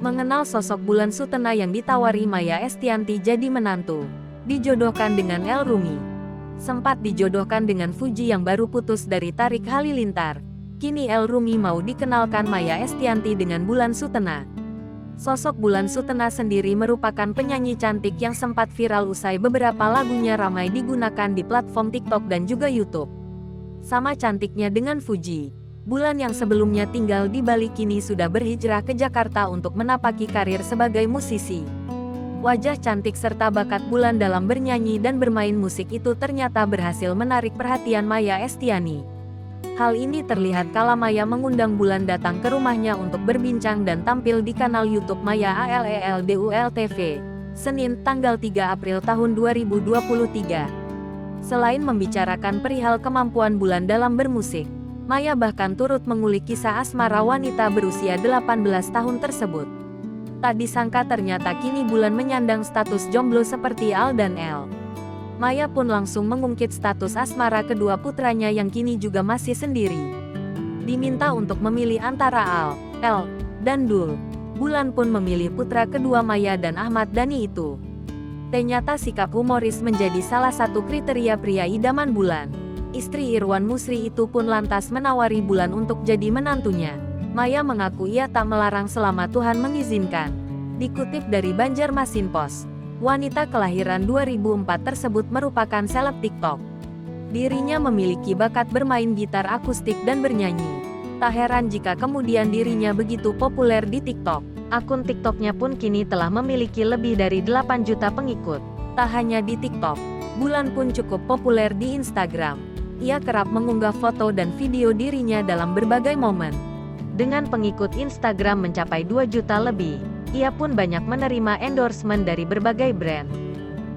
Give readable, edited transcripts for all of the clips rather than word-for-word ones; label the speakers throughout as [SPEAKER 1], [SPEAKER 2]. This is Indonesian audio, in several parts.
[SPEAKER 1] Mengenal sosok Bulan Sutena yang ditawari Maya Estianty jadi menantu. Dijodohkan dengan El Rumi. Sempat dijodohkan dengan Fuji yang baru putus dari Tarik Halilintar. Kini El Rumi mau dikenalkan Maya Estianty dengan Bulan Sutena. Sosok Bulan Sutena sendiri merupakan penyanyi cantik yang sempat viral usai beberapa lagunya ramai digunakan di platform TikTok dan juga YouTube. Sama cantiknya dengan Fuji, Bulan yang sebelumnya tinggal di Bali kini sudah berhijrah ke Jakarta untuk menapaki karir sebagai musisi. Wajah cantik serta bakat Bulan dalam bernyanyi dan bermain musik itu ternyata berhasil menarik perhatian Maya Estianty. Hal ini terlihat kala Maya mengundang Bulan datang ke rumahnya untuk berbincang dan tampil di kanal YouTube Maya ALELDUL TV, Senin tanggal 3 April tahun 2023. Selain membicarakan perihal kemampuan Bulan dalam bermusik, Maya bahkan turut mengulik kisah asmara wanita berusia 18 tahun tersebut. Tak disangka ternyata kini Bulan menyandang status jomblo seperti Al dan El. Maya pun langsung mengungkit status asmara kedua putranya yang kini juga masih sendiri. Diminta untuk memilih antara Al, El, dan Dul. Bulan pun memilih putra kedua Maya dan Ahmad Dhani itu. Ternyata sikap humoris menjadi salah satu kriteria pria idaman Bulan. Istri Irwan Musri itu pun lantas menawari Bulan untuk jadi menantunya. Maya mengaku ia tak melarang selama Tuhan mengizinkan. Dikutip dari Banjarmasin Post, wanita kelahiran 2004 tersebut merupakan seleb TikTok. Dirinya memiliki bakat bermain gitar akustik dan bernyanyi. Tak heran jika kemudian dirinya begitu populer di TikTok. Akun TikToknya pun kini telah memiliki lebih dari 8 juta pengikut. Tak hanya di TikTok, Bulan pun cukup populer di Instagram. Ia kerap mengunggah foto dan video dirinya dalam berbagai momen. Dengan pengikut Instagram mencapai 2 juta lebih, ia pun banyak menerima endorsement dari berbagai brand.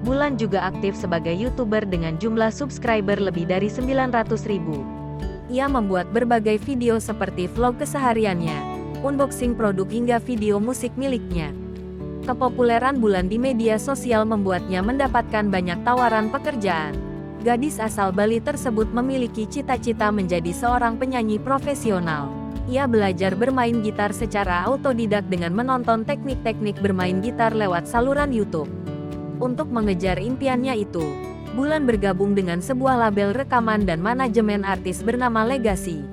[SPEAKER 1] Bulan juga aktif sebagai YouTuber dengan jumlah subscriber lebih dari 900.000. Ia membuat berbagai video seperti vlog kesehariannya, unboxing produk hingga video musik miliknya. Kepopuleran Bulan di media sosial membuatnya mendapatkan banyak tawaran pekerjaan. Gadis asal Bali tersebut memiliki cita-cita menjadi seorang penyanyi profesional. Ia belajar bermain gitar secara autodidak dengan menonton teknik-teknik bermain gitar lewat saluran YouTube. Untuk mengejar impiannya itu, Bulan bergabung dengan sebuah label rekaman dan manajemen artis bernama Legacy.